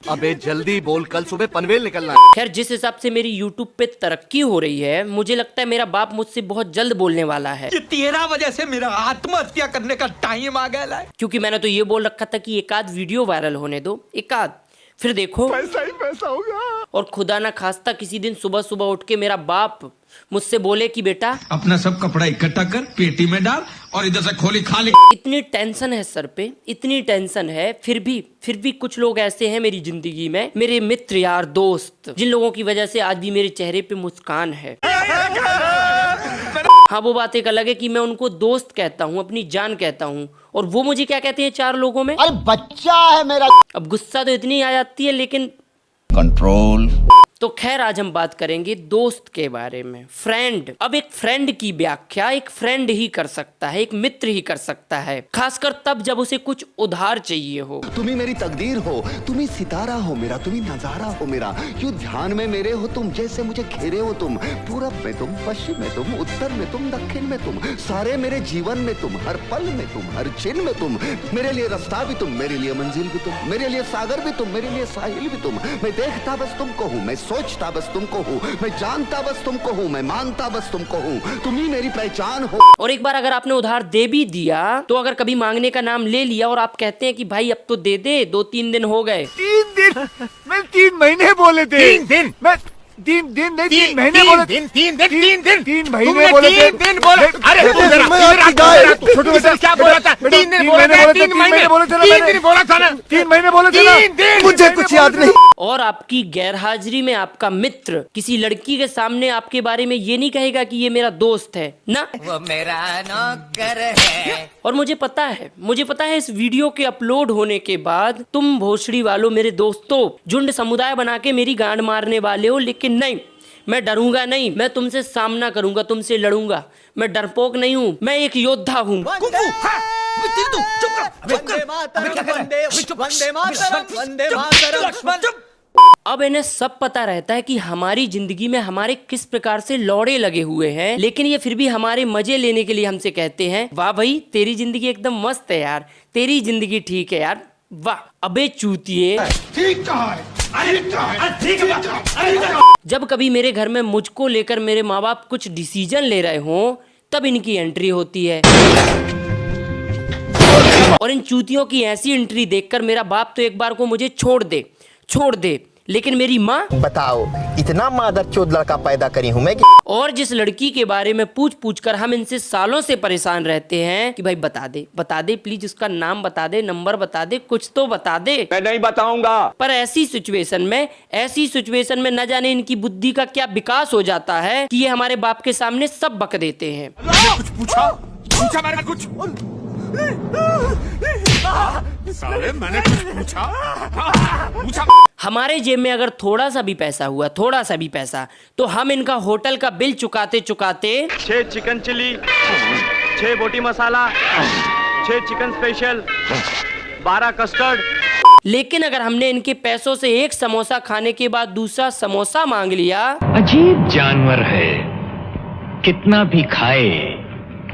अबे जल्दी बोल, कल सुबह पनवेल निकलना है। खैर, जिस हिसाब से मेरी यूट्यूब पे तरक्की हो रही है, मुझे लगता है मेरा बाप मुझसे बहुत जल्द बोलने वाला है। ये तेरा वजह से मेरा आत्महत्या करने का टाइम आ गया है। क्योंकि मैंने तो ये बोल रखा था कि एक आध वीडियो वायरल होने दो, एक आध, फिर देखो पैसा ही पैसा होगा। और खुदा ना खास्ता किसी दिन सुबह सुबह उठ के मेरा बाप मुझसे बोले कि बेटा अपना सब कपड़ा इकट्ठा कर, पेटी में डाल और इधर से खोली खा ले। इतनी टेंशन है सर पे, इतनी टेंशन है, फिर भी कुछ लोग ऐसे हैं मेरी जिंदगी में, मेरे मित्र यार दोस्त, जिन लोगों की वजह से आज भी मेरे चेहरे पे मुस्कान है। हाँ, वो बात एक अलग है कि मैं उनको दोस्त कहता हूँ, अपनी जान कहता हूँ, और वो मुझे क्या कहते हैं चार लोगों में, अरे बच्चा है मेरा। अब गुस्सा तो इतनी आ जाती है, लेकिन कंट्रोल। तो खैर, आज हम बात करेंगे दोस्त के बारे में, फ्रेंड। अब एक फ्रेंड की व्याख्या एक फ्रेंड ही कर सकता है, एक मित्र ही कर सकता है, खासकर तब जब उसे कुछ उधार चाहिए हो। तुम ही मेरी तकदीर हो, तुम ही सितारा हो मेरा, तुम ही नजारा हो मेरा, यूं ध्यान में मेरे हो तुम, जैसे मुझे घेरे हो तुम, पूरब में तुम, पश्चिम में तुम, उत्तर में तुम, दक्षिण में तुम, सारे मेरे जीवन में तुम, हर पल में तुम, हर क्षण में तुम, मेरे लिए रास्ता भी तुम, मेरे लिए मंजिल भी तुम, मेरे लिए सागर भी तुम, मेरे लिए साहिल भी तुम। मैं देखता बस तुमको हूँ, मैं सोचता बस तुमको हूँ, मैं जानता बस तुमको हूँ, मैं मानता बस तुमको हूँ, तुम ही मेरी पहचान हो। और एक बार अगर आपने उधार दे भी दिया, तो अगर कभी मांगने का नाम ले लिया और आप कहते हैं कि भाई अब तो दे दे, 2-3 दिन हो गए। 3 दिन? मैं 3 महीने बोले थे। 3 दिन? मैं 3 दिन नहीं, 3 महीने बोले। 3 महीने बोले थे। 3 दिन बोला। अरे छोटू बेटा क्या बोला था? 3 दिन बोला था। 3 महीने बोले थे ना। 3 दिन बोला था ना। 3 महीने बोले थे ना। 3 दिन मुझे कुछ याद नहीं। और आपकी गैरहाजिरी में आपका मित्र किसी लड़की के सामने आपके बारे में ये नहीं कहेगा कि ये मेरा दोस्त है ना, वो मेरा नौकर है। और मुझे पता है इस वीडियो के अपलोड होने के बाद तुम भोसड़ी वालों, मेरे दोस्तों, झुंड समुदाय बना के मेरी गांड मारने वाले हो, लेकिन नहीं, मैं डरूंगा नहीं, मैं तुमसे सामना करूंगा, तुमसे लड़ूंगा। मैं डरपोक नहीं हूँ, मैं एक योद्धा हूँ। अब इन्हें सब पता रहता है कि हमारी जिंदगी में हमारे किस प्रकार से लौड़े लगे हुए हैं, लेकिन ये फिर भी हमारे मजे लेने के लिए हमसे कहते हैं, वाह भाई तेरी जिंदगी एकदम मस्त है यार, तेरी जिंदगी ठीक है यार, वाह। अबे चूतिए, ठीक कहा है। जब कभी मेरे घर में मुझको लेकर मेरे माँ बाप कुछ डिसीजन ले रहे हों, तब इनकी एंट्री होती है, और इन चूतियों की ऐसी एंट्री देखकर मेरा बाप तो एक बार को मुझे छोड़ दे, लेकिन मेरी माँ, बताओ इतना मादरचोद लड़का पैदा करी हूँ मैं। और जिस लड़की के बारे में पूछ कर हम इनसे सालों से परेशान रहते हैं कि भाई बता दे प्लीज, उसका नाम बता दे, नंबर बता दे, कुछ तो बता दे। मैं नहीं बताऊंगा। पर ऐसी सिचुएशन में न जाने इनकी बुद्धि का क्या विकास हो जाता है कि ये हमारे बाप के सामने सब बक देते हैं। कुछ पूछा मैंने कुछ साले मैंने कुछ पूछा। हमारे जेब में अगर थोड़ा सा भी पैसा, तो हम इनका होटल का बिल चुकाते 6 चिकन चिली, 6 बोटी मसाला, 6 चिकन स्पेशल, 12 कस्टर्ड। लेकिन अगर हमने इनके पैसों से एक समोसा खाने के बाद दूसरा समोसा मांग लिया, अजीब जानवर है, कितना भी खाए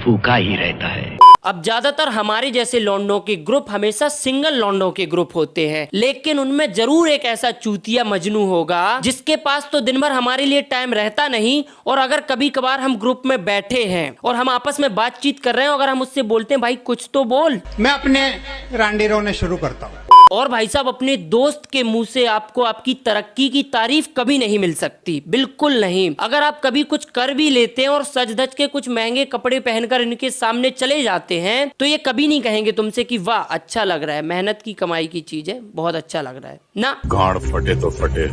भूखा ही रहता है। अब ज्यादातर हमारे जैसे लौंडों के ग्रुप हमेशा सिंगल लौंडों के ग्रुप होते हैं, लेकिन उनमें जरूर एक ऐसा चूतिया मजनू होगा जिसके पास तो दिन भर हमारे लिए टाइम रहता नहीं, और अगर कभी कभार हम ग्रुप में बैठे हैं और हम आपस में बातचीत कर रहे हैं, अगर हम उससे बोलते हैं भाई कुछ तो बोल, मैं अपने रांडी रोने शुरू करता हूँ। और भाई साहब, अपने दोस्त के मुंह से आपको आपकी तरक्की की तारीफ कभी नहीं मिल सकती, बिल्कुल नहीं। अगर आप कभी कुछ कर भी लेते हैं और सज धज के कुछ महंगे कपड़े पहनकर इनके सामने चले जाते हैं, तो ये कभी नहीं कहेंगे तुमसे कि वाह अच्छा लग रहा है, मेहनत की कमाई की चीज है, बहुत अच्छा लग रहा है ना। गाड़ फटे तो फटे,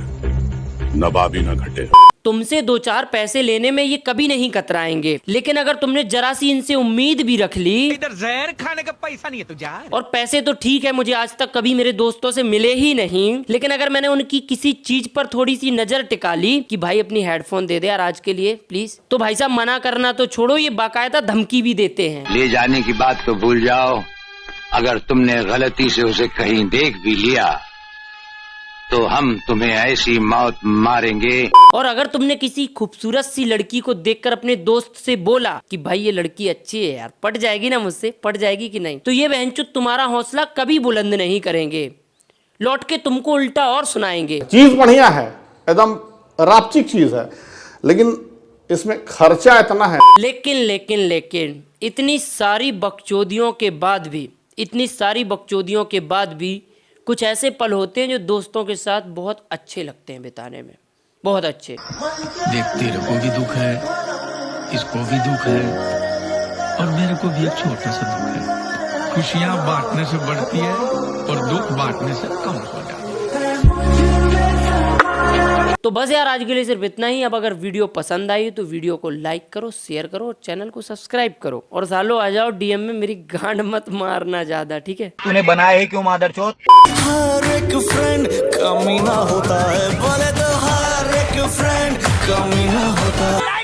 नवाबी ना घटे। तुमसे 2-4 पैसे लेने में ये कभी नहीं कतराएंगे, लेकिन अगर तुमने जरा सी इनसे उम्मीद भी रख ली, इधर जहर खाने का पैसा नहीं है तुझे। और पैसे तो ठीक है, मुझे आज तक कभी मेरे दोस्तों से मिले ही नहीं, लेकिन अगर मैंने उनकी किसी चीज पर थोड़ी सी नजर टिका ली कि भाई अपनी हेडफोन दे दे यार आज के लिए प्लीज, तो भाई साहब मना करना तो छोड़ो, ये बाकायदा धमकी भी देते हैं। ले जाने की बात तो भूल जाओ, अगर तुमने गलती से उसे कहीं देख भी लिया तो हम तुम्हें ऐसी मौत मारेंगे। और अगर तुमने किसी खूबसूरत सी लड़की को देखकर अपने दोस्त से बोला कि भाई ये लड़की अच्छी है यार, पट जाएगी ना मुझसे, पट जाएगी कि नहीं, तो ये बहनचोद तुम्हारा हौसला कभी बुलंद नहीं करेंगे। लौट के तुमको उल्टा और सुनाएंगे। चीज बढ़िया है, एकदम रापचिक चीज है, लेकिन इसमें खर्चा इतना है। लेकिन इतनी सारी बकचोदियों के बाद भी कुछ ऐसे पल होते हैं जो दोस्तों के साथ बहुत अच्छे लगते हैं बिताने में, बहुत अच्छे। देख तेरे को भी दुख है, इसको भी दुख है, और मेरे को भी एक छोटा सा दुख है। खुशियां बांटने से बढ़ती है और दुख बांटने से कम हो जाती है। तो बस यार आज के लिए सिर्फ इतना ही। अब अगर वीडियो पसंद आई तो वीडियो को लाइक करो, शेयर करो और चैनल को सब्सक्राइब करो। और सालो आ जाओ डीएम में, मेरी गांड मत मारना ज्यादा, ठीक है? तूने बनाया है क्यों मादरचोद? हर एक फ्रेंड कमीना होता है, बोले तो हर एक फ्रेंड कमीना होता है।